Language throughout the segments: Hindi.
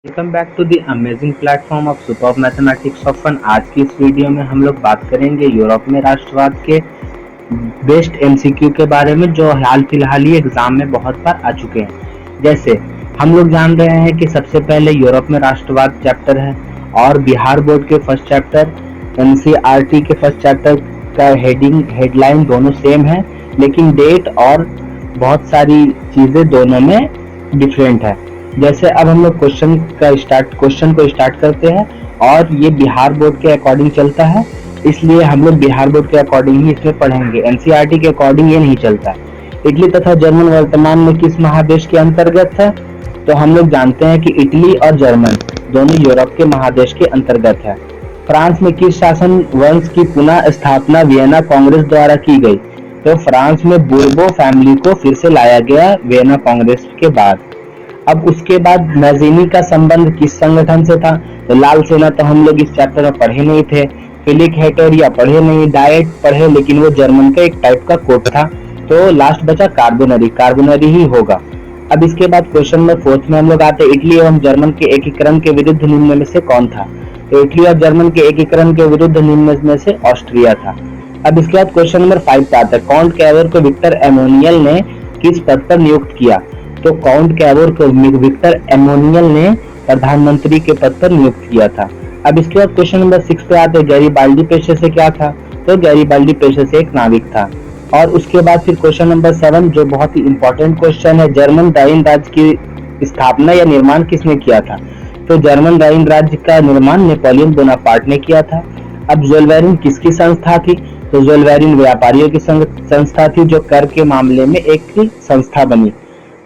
Welcome back to the amazing platform of super mathematics of fun. आज की इस वीडियो में हम लोग बात करेंगे यूरोप में राष्ट्रवाद के बेस्ट एमसीक्यू के बारे में, जो हाल फिलहाल ही एग्जाम में बहुत बार आ चुके हैं। जैसे हम लोग जान रहे हैं कि सबसे पहले यूरोप में राष्ट्रवाद चैप्टर है और बिहार बोर्ड के फर्स्ट चैप्टर, एनसीईआरटी के फर्स्ट चैप्टर का हेडलाइन दोनों सेम है, लेकिन डेट और बहुत सारी चीजें दोनों में डिफरेंट है। जैसे अब हम लोग क्वेश्चन को स्टार्ट करते हैं और ये बिहार बोर्ड के अकॉर्डिंग चलता है, इसलिए हम लोग बिहार बोर्ड के अकॉर्डिंग ही इसमें पढ़ेंगे। एनसीईआरटी के अकॉर्डिंग ये नहीं चलता है। इटली तथा जर्मन वर्तमान में किस महादेश के अंतर्गत है? तो हम लोग जानते हैं कि इटली और जर्मन दोनों यूरोप के महादेश के अंतर्गत है। फ्रांस में किस शासन वंश की पुनः स्थापना वियना कांग्रेस द्वारा की गई? तो फ्रांस में बूर्बो फैमिली को फिर से लाया गया वियना कांग्रेस के बाद। अब उसके बाद मैज़ीनी का संबंध किस संगठन से था? तो लाल सेना तो हम लोग इस चैप्टर में पढ़े नहीं थे, फिलिक हेटेरिया पढ़े नहीं, डाइट पढ़े, लेकिन वो जर्मन का एक टाइप का कोड था। तो लास्ट बचा कार्बोनरी ही होगा। अब इसके बाद क्वेश्चन नंबर 4 में हम लोग आते हैं, इटली एवं जर्मन के एकीकरण के विरुद्ध निम्न में से कौन था? तो इटली और जर्मन के एकीकरण के विरुद्ध निम्न में से ऑस्ट्रिया था। अब इसके बाद क्वेश्चन नंबर 5 पे आता है, काउंट कैवर को विक्टर एमोनियल ने किस पद पर नियुक्त किया? तो काउंट कैवर को विक्टर एमोनियल ने प्रधानमंत्री के पद पर नियुक्त किया था। अब इसके बाद क्वेश्चन नंबर 6 पे आते हैं, गैरीबाल्डी पेशे से क्या था? तो गैरीबाल्डी पेशे से एक नाविक था। और उसके बाद फिर क्वेश्चन नंबर 7 जो बहुत ही इंपॉर्टेंट क्वेश्चन है, जर्मन राइन राज्य की स्थापना या निर्माण किसने किया था? तो जर्मन राइन राज्य का निर्माण नेपोलियन बोनापार्ट ने किया था। अब ज़ोलवेरिन किसकी संस्था थी? तो ज़ोलवेरिन व्यापारियों की संस्था थी, जो कर के मामले में एक संस्था बनी।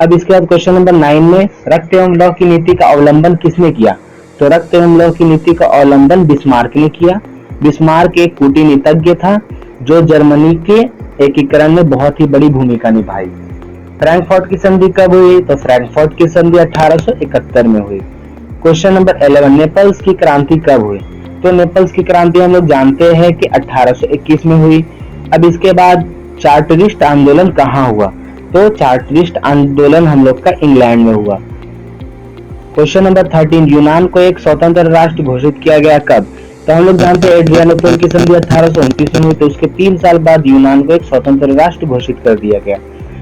अब इसके बाद क्वेश्चन नंबर 9 में रक्त एवं लौह की नीति का अवलंबन किसने किया? तो रक्त एवं लौह की नीति का अवलंबन बिस्मार्क ने किया। बिस्मार्क एक कूटनीतिज्ञ था जो जर्मनी के एकीकरण में बहुत ही बड़ी भूमिका निभाई। फ्रैंकफर्ट की संधि कब हुई? तो फ्रैंकफर्ट की संधि 1871 में हुई। क्वेश्चन नंबर 11, नेपल्स की क्रांति कब हुई? तो नेपल्स की क्रांति हम लोग जानते हैं कि 1821 में हुई। अब इसके बाद चार्टरिस्ट आंदोलन कहाँ हुआ? तो चार्टरिस्ट आंदोलन हम लोग का इंग्लैंड में हुआ। क्वेश्चन नंबर 13, यूनान को एक स्वतंत्र राष्ट्र घोषित किया गया कब? तो हम लोग जानते हैं एड्रियानोपल की संधि 1829 में हुई, तो उसके 3 साल बाद यूनान को एक स्वतंत्र राष्ट्र घोषित कर दिया गया।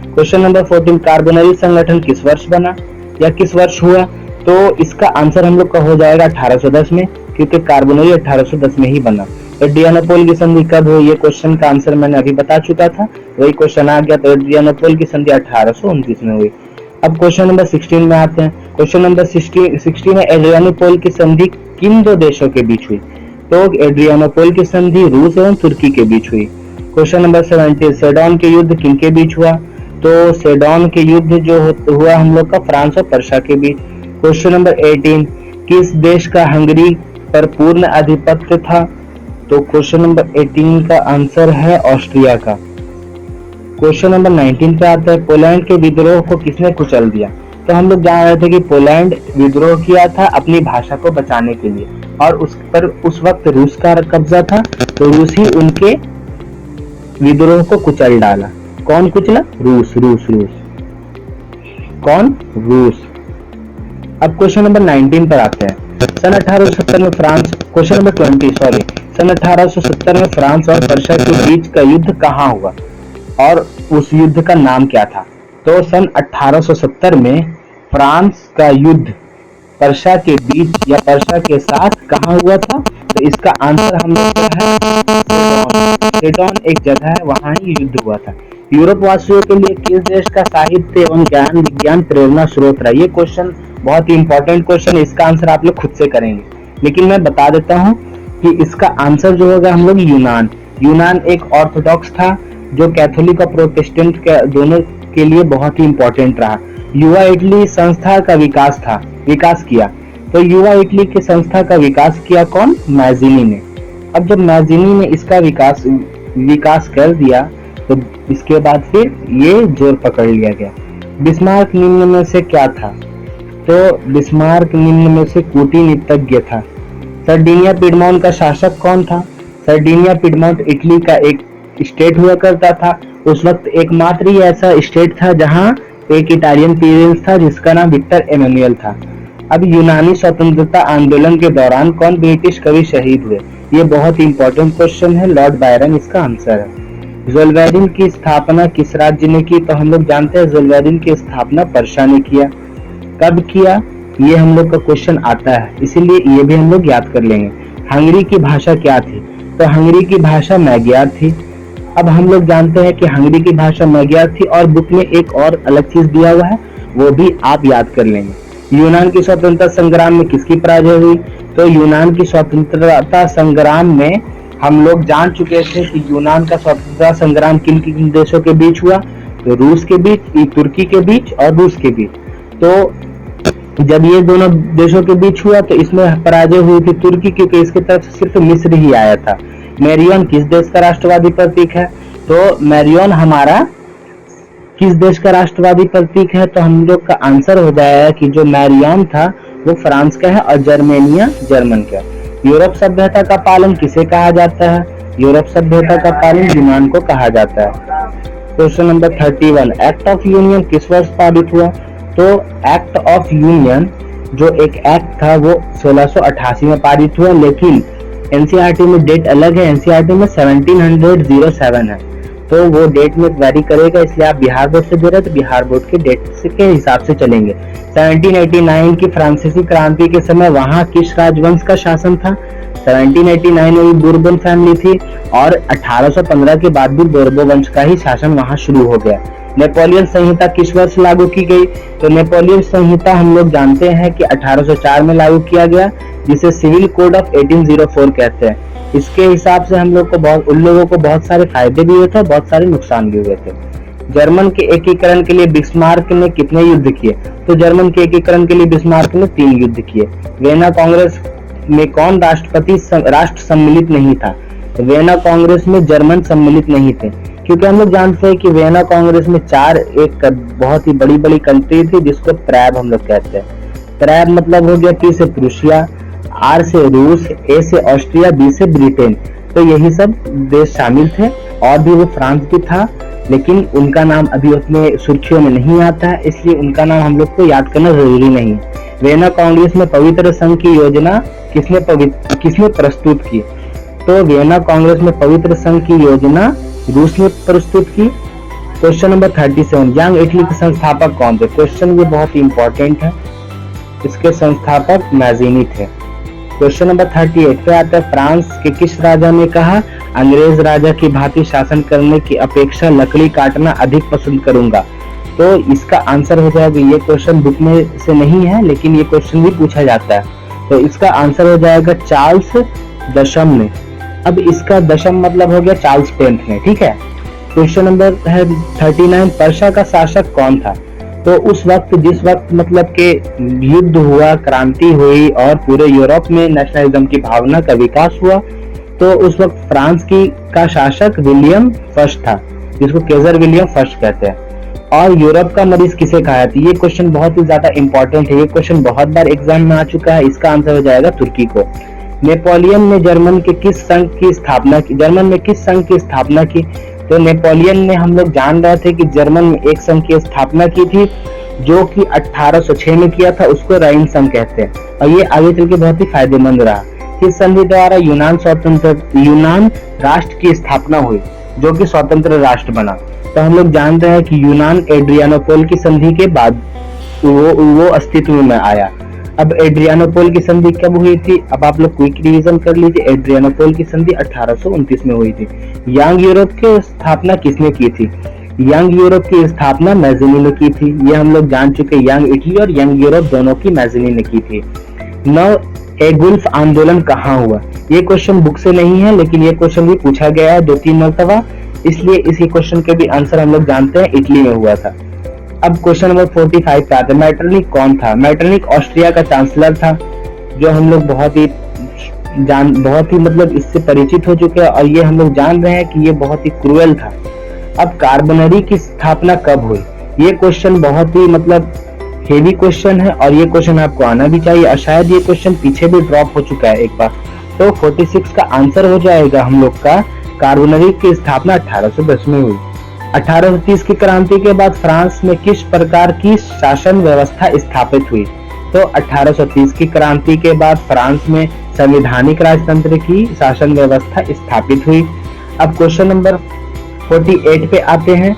क्वेश्चन नंबर 14, कार्बोनरी संगठन किस वर्ष बना या किस वर्ष हुआ? तो इसका आंसर हम लोग का हो जाएगा 1810 में, क्योंकि कार्बोनरी 1810 में ही बना। एड्रियानोपल की संधि कब हुई? ये क्वेश्चन का आंसर मैंने अभी बता चुका था, वही क्वेश्चन आ गया। तो एड्रियानोपल की संधि 1829 में हुई। अब क्वेश्चन नंबर 16 में आते हैं। क्वेश्चन नंबर 16 में एड्रियानोपल की संधि किन दो देशों के बीच हुई? तो एड्रियानोपल की संधि रूस एवं तुर्की के बीच हुई। क्वेश्चन नंबर 17, सेडोन के युद्ध किनके बीच हुआ? तो सेडोन के युद्ध जो हुआ हम लोग का फ्रांस और पर्शिया के बीच। क्वेश्चन नंबर 18, किस देश का हंगरी पर पूर्ण आधिपत्य था? तो क्वेश्चन नंबर 18 का आंसर है ऑस्ट्रिया का। क्वेश्चन नंबर 19 पे आता है, पोलैंड के विद्रोह को किसने कुचल दिया? तो हम लोग जान रहे थे कि पोलैंड विद्रोह किया था अपनी भाषा को बचाने के लिए, और उस पर उस वक्त रूस का कब्जा था, तो रूस ही उनके विद्रोह को कुचल डाला। कौन कुचला? रूस। कौन? रूस। अब क्वेश्चन नंबर 19 पर आते हैं। सन 1870 में फ्रांस, क्वेश्चन नंबर 20 सॉरी, सन 1870 में फ्रांस और पर्शिया के बीच का युद्ध कहाँ हुआ और उस युद्ध का नाम क्या था? तो सन 1870 में फ्रांस का युद्ध पर्शिया के बीच या पर्शिया के साथ कहाँ हुआ था? तो इसका आंसर हम लोग का है सेडोन। सेडोन एक जगह है, वहां ही युद्ध हुआ था। यूरोप वासियों के लिए किस देश का साहित्य एवं ज्ञान विज्ञान प्रेरणा स्रोत रहा? ये क्वेश्चन बहुत ही इंपॉर्टेंट क्वेश्चन है, इसका आंसर आप लोग खुद से करेंगे, लेकिन मैं बता देता हूँ कि इसका आंसर जो होगा हम लोग यूनान एक ऑर्थोडॉक्स था जो कैथोलिक और प्रोटेस्टेंट के दोनों के लिए बहुत ही इंपॉर्टेंट रहा। युवा इटली संस्था का विकास किया। तो युवा इटली की संस्था का विकास किया कौन? मैज़ीनी ने। अब जब मैज़ीनी ने इसका विकास कर दिया, तो इसके बाद फिर ये जोर पकड़ लिया गया। बिस्मार्क निम्न में से क्या था? तो बिस्मार्क निम्न में से कूटनीतिज्ञ था। सर्डिनिया पिडमोंट का शासक कौन था? सर्डिनिया पिडमोंट इटली का एक स्टेट हुआ करता था। उस वक्त एकमात्र ही ऐसा स्टेट था जहां एक इटालियन प्रिंस था जिसका नाम विक्टर एमैनुअल था। अब यूनानी स्वतंत्रता आंदोलन के दौरान कौन ब्रिटिश कवि शहीद हुए? ये बहुत ही इंपॉर्टेंट क्वेश्चन है, लॉर्ड बायरन इसका आंसर है। ज़ोलवेरिन की स्थापना किस राज्य ने की? तो हम लोग जानते हैं ज़ोलवेरिन की स्थापना पर्शिया ने किया। कब किया ये हम लोग का क्वेश्चन आता है, इसीलिए ये भी हम लोग याद कर लेंगे। हंगरी की भाषा क्या थी? तो हंगरी की भाषा मैग्यार थी। अब हम लोग जानते हैं कि हंगरी की भाषा मैग्यार थी और बुक में एक और अलग चीज दिया हुआ है, वो भी आप याद कर लेंगे। यूनान की स्वतंत्रता संग्राम में किसकी पराजय हुई? तो यूनान की स्वतंत्रता संग्राम में हम लोग जान चुके थे कि यूनान का स्वतंत्रता संग्राम किन किन देशों के बीच हुआ? तो रूस के बीच, तुर्की के बीच और रूस के बीच। तो जब ये दोनों देशों के बीच हुआ तो इसमें पराजय हुई थी तुर्की, क्योंकि इसके तरफ सिर्फ मिस्र ही आया था। मैरियन किस देश का राष्ट्रवादी प्रतीक है? तो मैरियन हमारा किस देश का राष्ट्रवादी प्रतीक है? तो हम लोग का आंसर हो जाएगा कि जो मैरियन था वो फ्रांस का है और जर्मेनिया जर्मन का। यूरोप सभ्यता का पालन किसे कहा जाता है? यूरोप सभ्यता का पालन यूनान को कहा जाता है। Question number 31, act of union किस वर्ष पारित हुआ? तो एक्ट ऑफ यूनियन जो एक एक्ट था वो 1688 में पारित हुआ, लेकिन एनसीईआरटी में डेट अलग है। एनसीईआरटी में 1707 है, तो वो डेट में वेरी करेगा, इसलिए आप बिहार बोर्ड से दे रहे हैं तो बिहार बोर्ड के डेट के हिसाब से चलेंगे। 1789 की फ्रांसीसी क्रांति के समय वहां किस राजवंश का शासन था? 1789 में भी बुर्बन फैमिली थी और 1815 के बाद भी बोर्बो वंश का ही शासन वहां शुरू हो गया। नेपोलियन संहिता किस वर्ष लागू की गई? तो नेपोलियन संहिता हम लोग जानते हैं कि 1804 में लागू किया गया, जिसे सिविल कोड ऑफ 1804 कहते हैं। इसके हिसाब से हम लोग को उन लोगों को बहुत सारे फायदे भी हुए थे और बहुत सारे नुकसान भी हुए थे। जर्मन के एकीकरण के लिए बिस्मार्क ने कितने युद्ध किए? तो जर्मन के एकीकरण के लिए बिस्मार्क ने 3 युद्ध किए। वियना कांग्रेस में कौन राष्ट्र सम्मिलित नहीं था? तो वियना कांग्रेस में जर्मन सम्मिलित नहीं थे, क्योंकि हम लोग जानते हैं कि वियना कांग्रेस में एक बहुत ही बड़ी बड़ी कंट्री थी जिसको ट्रैब हम लोग कहते हैं। ट्रैब मतलब हो गया P से प्रूशिया, R से रूस, A से ऑस्ट्रिया, B से ब्रिटेन। तो यही सब देश शामिल थे, और भी वो फ्रांस भी था, लेकिन उनका नाम अभी उतने सुर्खियों में नहीं आता है, इसलिए उनका नाम हम लोग को याद करना जरूरी नहीं है। वियना कांग्रेस में पवित्र संघ की योजना किसने प्रस्तुत की? तो वियना कांग्रेस में पवित्र संघ की योजना रूस ने प्रस्तुत की। क्वेश्चन नंबर 37, यंग इटली के संस्थापक कौन थे? क्वेश्चन ये बहुत ही इंपॉर्टेंट है, इसके संस्थापक मैज़िनी थे। क्वेश्चन नंबर 38 पे आता है, फ्रांस के किस राजा ने कहा, अंग्रेज राजा की भांति शासन करने की अपेक्षा लकड़ी काटना अधिक पसंद करूंगा? तो इसका आंसर हो जाएगा, ये क्वेश्चन बुक में से नहीं है लेकिन ये क्वेश्चन भी पूछा जाता है, तो इसका आंसर हो जाएगा चार्ल्स दशम ने। अब इसका दशम मतलब हो गया चार्ल्स 10th ने, ठीक है। क्वेश्चन नंबर है 39, पर्शिया का शासक कौन था? तो उस वक्त जिस वक्त मतलब के युद्ध हुआ, क्रांति हुई और पूरे यूरोप में नेशनलिज्म की भावना का विकास हुआ, तो उस वक्त फ्रांस का शासक विलियम फर्स्ट था, जिसको केजर विलियम फर्स्ट कहते हैं। और यूरोप का मरीज किसे कहा जाता है? ये क्वेश्चन बहुत ही ज्यादा इंपॉर्टेंट है, ये क्वेश्चन बहुत बार एग्जाम में आ चुका है। इसका आंसर हो जाएगा तुर्की को। नेपोलियन ने जर्मन में किस संघ की स्थापना की? तो नेपोलियन ने, हम लोग जान रहे थे कि जर्मन में एक संघ की स्थापना की थी जो कि 1806 में किया था, उसको राइन संघ कहते हैं, और ये आगे चल के बहुत ही फायदेमंद रहा। इस संधि द्वारा यूनान राष्ट्र की स्थापना हुई, जो कि स्वतंत्र राष्ट्र बना। तो हम लोग जानते हैं कि यूनान एड्रियानोपोल की संधि के बाद वो अस्तित्व में आया। अब एड्रियानोपोल की संधि कब हुई थी? अब आप लोग क्विक रिवीजन कर लीजिए। एड्रियानोपोल की संधि 1829 में हुई थी। यंग यूरोप की स्थापना किसने की थी? यंग यूरोप की स्थापना मैज़िनी ने की थी। ये हम लोग जान चुके, यंग इटली और यंग यूरोप दोनों की मैज़िनी ने की थी। एगुल्फ आंदोलन कहाँ हुआ? ये क्वेश्चन बुक से नहीं है, लेकिन ये क्वेश्चन भी पूछा गया है 2-3 मरतबा, इसलिए इसी क्वेश्चन के भी आंसर हम लोग जानते हैं, इटली में हुआ था। अब क्वेश्चन नंबर 45 पे आते हैं, मेटरनिक कौन था? मेटरनिक ऑस्ट्रिया का चांसलर था, जो हम लोग बहुत ही मतलब इससे परिचित हो चुके हैं, और ये हम लोग जान रहे हैं कि ये बहुत ही क्रूएल था। अब कार्बोनरी की स्थापना कब हुई? ये क्वेश्चन बहुत ही मतलब हेवी क्वेश्चन है, और ये क्वेश्चन आपको आना भी चाहिए, और शायद ये क्वेश्चन पीछे भी ड्रॉप हो चुका है एक बार। तो 46 का आंसर हो जाएगा हम लोग का, कार्बोनरी की स्थापना 1810 में हुई। 1830 की क्रांति के बाद फ्रांस में किस प्रकार की शासन व्यवस्था स्थापित हुई? तो 1830 की क्रांति के बाद फ्रांस में संवैधानिक राजतंत्र की शासन व्यवस्था स्थापित हुई। अब क्वेश्चन नंबर 48 पे आते हैं।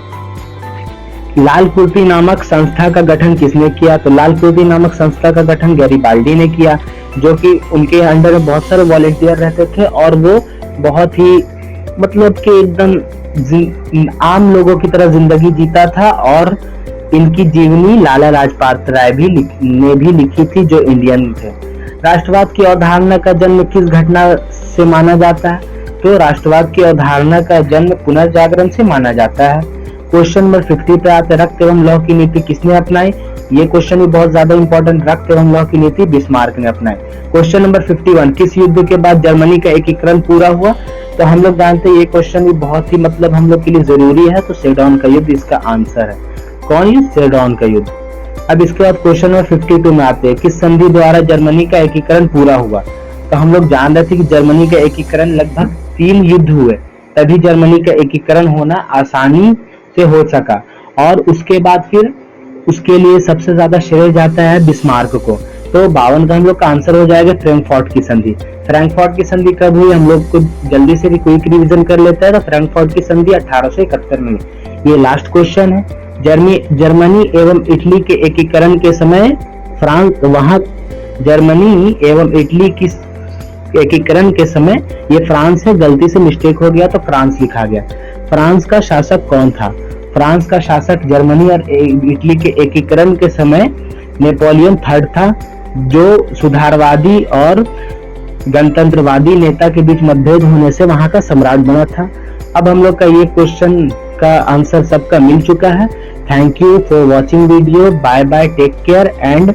लाल कुर्ती नामक संस्था का गठन किसने किया? तो लाल कुर्ती नामक संस्था का गठन गैरिबाल्डी ने किया, जो कि उनके अंडर में बहुत सारे वॉलेंटियर रहते थे और वो बहुत ही मतलब कि एकदम आम लोगों की तरह जिंदगी जीता था। और इनकी जीवनी लाला लाजपत राय ने भी लिखी थी, जो इंडियन थे। राष्ट्रवाद की अवधारणा का जन्म किस घटना से माना जाता है? तो राष्ट्रवाद की अवधारणा का जन्म पुनर्जागरण से माना जाता है। क्वेश्चन नंबर 50 पे आते, रक्त एवं लौह की नीति किसने अपनाई? ये क्वेश्चन भी बहुत ज्यादा इंपॉर्टेंट, रक्त एवं लौह की नीति बिस्मार्क ने अपनाई। क्वेश्चन नंबर 51, किस युद्ध के बाद जर्मनी का एकीकरण पूरा हुआ? तो हम लोग जानते हैं ये क्वेश्चन भी बहुत ही मतलब हम लोग के लिए जरूरी है, तो सेडोन का युद्ध इसका आंसर है। कौन? ये सेडोन का युद्ध। अब इसके बाद क्वेश्चन नंबर 52 में आते हैं, किस संधि द्वारा जर्मनी का एकीकरण पूरा हुआ? तो हम लोग जान रहे थे कि जर्मनी का एकीकरण लगभग 3 युद्ध हुए, तभी जर्मनी का एकीकरण होना आसानी से हो सका। और उसके बाद फिर उसके लिए सबसे ज्यादा श्रेय जाता है बिस्मार्क को। तो 52 का हम लोग का आंसर हो जाएगा फ्रैंकफर्ट की संधि। फ्रैंकफर्ट की संधि कब हुई हम लोग को जल्दी से क्विक रिवीजन कर लेता है। तो फ्रैंकफर्ट की संधि 1871 में। ये लास्ट क्वेश्चन है। जर्मनी एवं इटली के एकीकरण के समय जर्मनी एवं इटली की एकीकरण के समय ये फ्रांस है, गलती से मिस्टेक हो गया तो फ्रांस लिखा गया। फ्रांस का शासक कौन था? फ्रांस का शासक जर्मनी और इटली के एकीकरण के समय नेपोलियन थर्ड था, जो सुधारवादी और गणतंत्रवादी नेता के बीच मतभेद होने से वहां का सम्राट बना था। अब हम लोग का ये क्वेश्चन का आंसर सबका मिल चुका है। Thank you for watching video. Bye bye, take care and